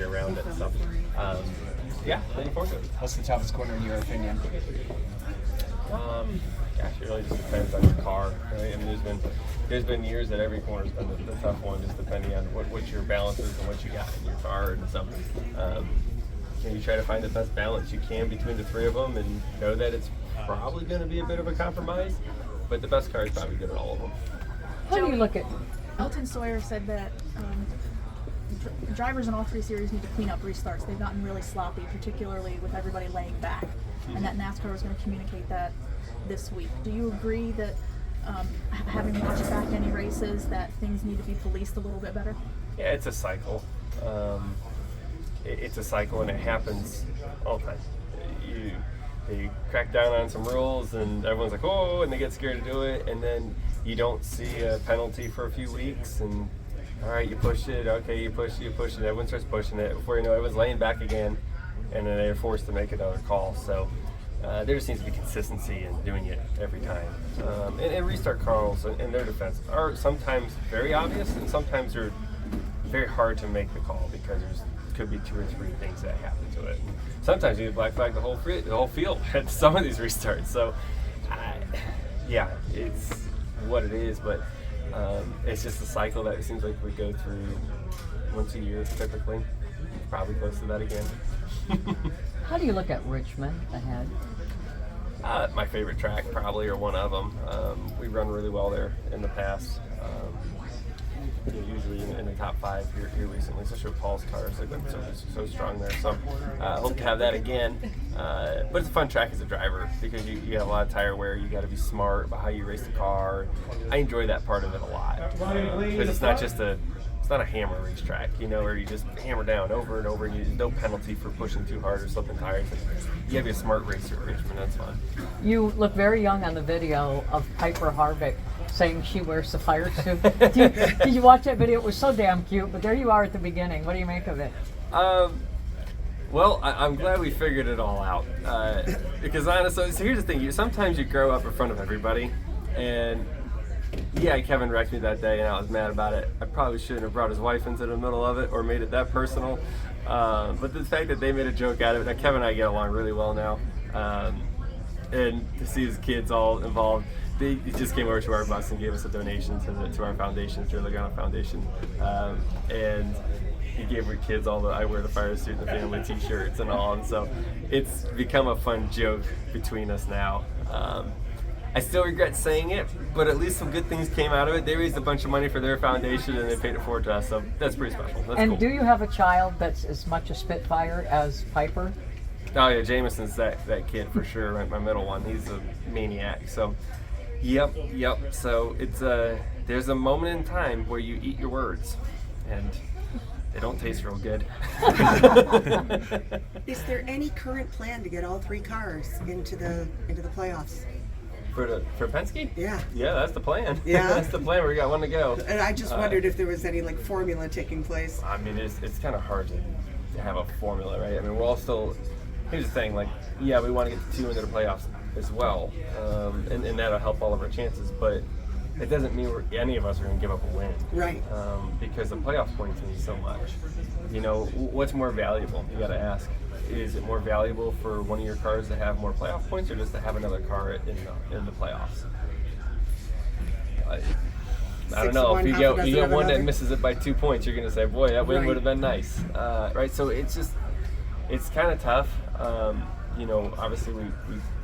around it. So, yeah, looking forward to it. What's the toughest corner in your opinion? Gosh, it really just depends on your car, right? I mean, there's been years that every corner's been the tough one, just depending on what your balance is and what you got in your car. And so, you try to find the best balance you can between the three of them, and know that it's probably going to be a bit of a compromise, but the best car is probably good at all of them. How do you look at? Elton Sawyer said that drivers in all three series need to clean up restarts. They've gotten really sloppy, particularly with everybody laying back, and that NASCAR was going to communicate that this week. Do you agree that, having watched back any races, that things need to be policed a little bit better? Yeah, it's a cycle. It's a cycle, and it happens all the time. They crack down on some rules, and everyone's like, oh, and they get scared to do it, and then you don't see a penalty for a few weeks, and all right, you push it, okay, you push it, everyone starts pushing it. Before you know it, everyone's laying back again, and then they're forced to make another call. So there just needs to be consistency in doing it every time. And restart calls, in their defense, are sometimes very obvious, and sometimes they're very hard to make the call because there's could be 2 or 3 things that happen to it. Sometimes you black flag the whole field at some of these restarts. So, yeah, it's what it is, but it's just a cycle that it seems like we go through once a year typically. Probably close to that again. How do you look at Richmond ahead? My favorite track, probably, or one of them. We run really well there in the past. Usually in the top 5 here recently, especially with Paul's cars. They've been so strong there. So I hope to have that again. But it's a fun track as a driver because you have a lot of tire wear. You got to be smart about how you race the car. I enjoy that part of it a lot because it's not just it's not a hammer racetrack, where you just hammer down over and over, and there's no penalty for pushing too hard or slipping tires. You have to be a smart racer at Richmond. That's fun. You look very young on the video of Piper Harvick saying she wears the fire suit. Did you watch that video? It was so damn cute, but there you are at the beginning. What do you make of it? Well, I'm glad we figured it all out. Because honestly, so here's the thing. Sometimes you grow up in front of everybody, and yeah, Kevin wrecked me that day, and I was mad about it. I probably shouldn't have brought his wife into the middle of it or made it that personal. But the fact that they made a joke out of it, now Kevin and I get along really well now, and to see his kids all involved, he just came over to our bus and gave us a donation to our foundation, Joey Logano Foundation, and he gave our kids all the I wear the fire suit and the family T-shirts and all, and so it's become a fun joke between us now. I still regret saying it, but at least some good things came out of it. They raised a bunch of money for their foundation, and they paid it forward to us, so that's pretty special. That's and cool. Do you have a child that's as much a Spitfire as Piper? Oh yeah, Jameson's that kid for sure. My middle one, he's a maniac. So, yep. So it's there's a moment in time where you eat your words, and they don't taste real good. Is there any current plan to get all 3 cars into the playoffs? For Penske? Yeah. Yeah, that's the plan. Yeah. That's the plan. We got one to go. And I just wondered if there was any formula taking place. I mean, it's kind of hard to have a formula, right? I mean, we're all still. Here's the thing, yeah, we want to get the 2 into the playoffs as well, and that'll help all of our chances. But it doesn't mean any of us are going to give up a win, right? Because the playoff points mean so much. What's more valuable? You got to ask. Is it more valuable for one of your cars to have more playoff points, or just to have another car in the playoffs? I don't know. If you get one that misses it by 2 points, you're going to say, "Boy, that win would have been nice." Right? So it's kind of tough. Obviously we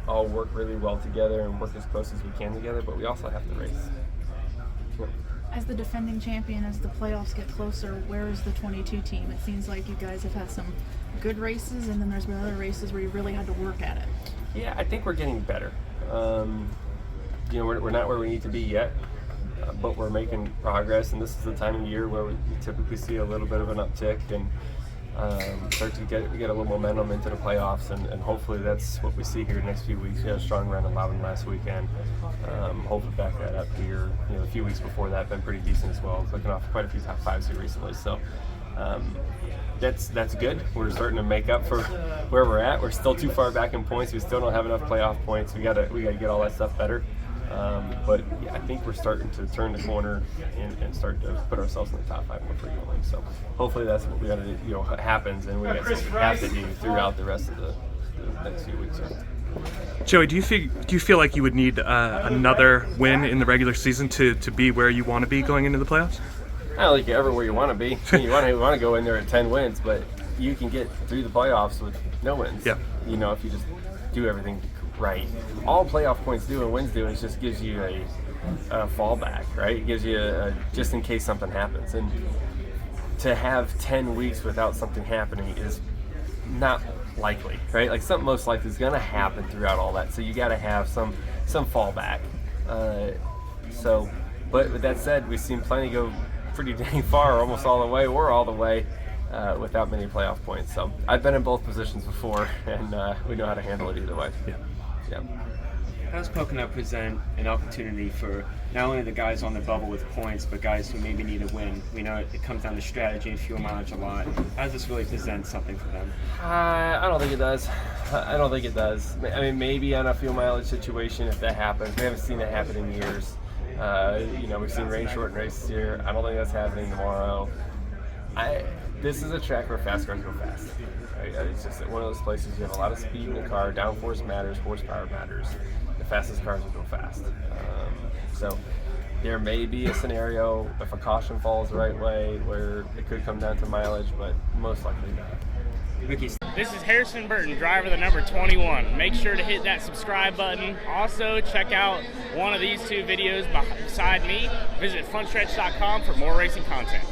all work really well together and work as close as we can together, but we also have to race. As the defending champion, as the playoffs get closer, where is the 22 team? It seems like you guys have had some good races, and then there's been other races where you really had to work at it. Yeah, I think we're getting better. We're not where we need to be yet, but we're making progress, and this is the time of year where we typically see a little bit of an uptick and start to get a little momentum into the playoffs, and hopefully that's what we see here the next few weeks. We had a strong run in Loudon last weekend. Hopefully back that up here. A few weeks before that been pretty decent as well. Looking off quite a few top 5s here recently. So that's good. We're starting to make up for where we're at. We're still too far back in points. We still don't have enough playoff points. We gotta get all that stuff better. But yeah, I think we're starting to turn the corner and start to put ourselves in the top 5 more frequently. So hopefully that's what we got to happens, and we got something we have to do throughout the rest of the next few weeks. Joey, do you feel like you would need another win in the regular season to be where you want to be going into the playoffs? I don't think you're ever where you want to be. You want to go in there at 10 wins, but you can get through the playoffs with no wins. Yeah. If you just do everything right. All playoff points do and wins do is just gives you a fallback, right? It gives you a just in case something happens. And to have 10 weeks without something happening is not likely, right? Like something most likely is going to happen throughout all that. So you got to have some fallback. But with that said, we've seen plenty go pretty dang far, almost all the way, or all the way, without many playoff points. So I've been in both positions before, and we know how to handle it either way. Yeah. How does Pocono present an opportunity for not only the guys on the bubble with points, but guys who maybe need a win? We know it comes down to strategy and fuel mileage a lot. How does this really present something for them? I don't think it does. I don't think it does. I mean, maybe on a fuel mileage situation if that happens. We haven't seen it happen in years. We've seen rain shortened races here. I don't think that's happening tomorrow. This is a track where fast cars go fast. Right? It's just one of those places you have a lot of speed in the car. Downforce matters. Horsepower matters. The fastest cars will go fast. So there may be a scenario if a caution falls the right way where it could come down to mileage, but most likely not. Ricky. This is Harrison Burton, driver the number 21. Make sure to hit that subscribe button. Also, check out one of these 2 videos beside me. Visit frontstretch.com for more racing content.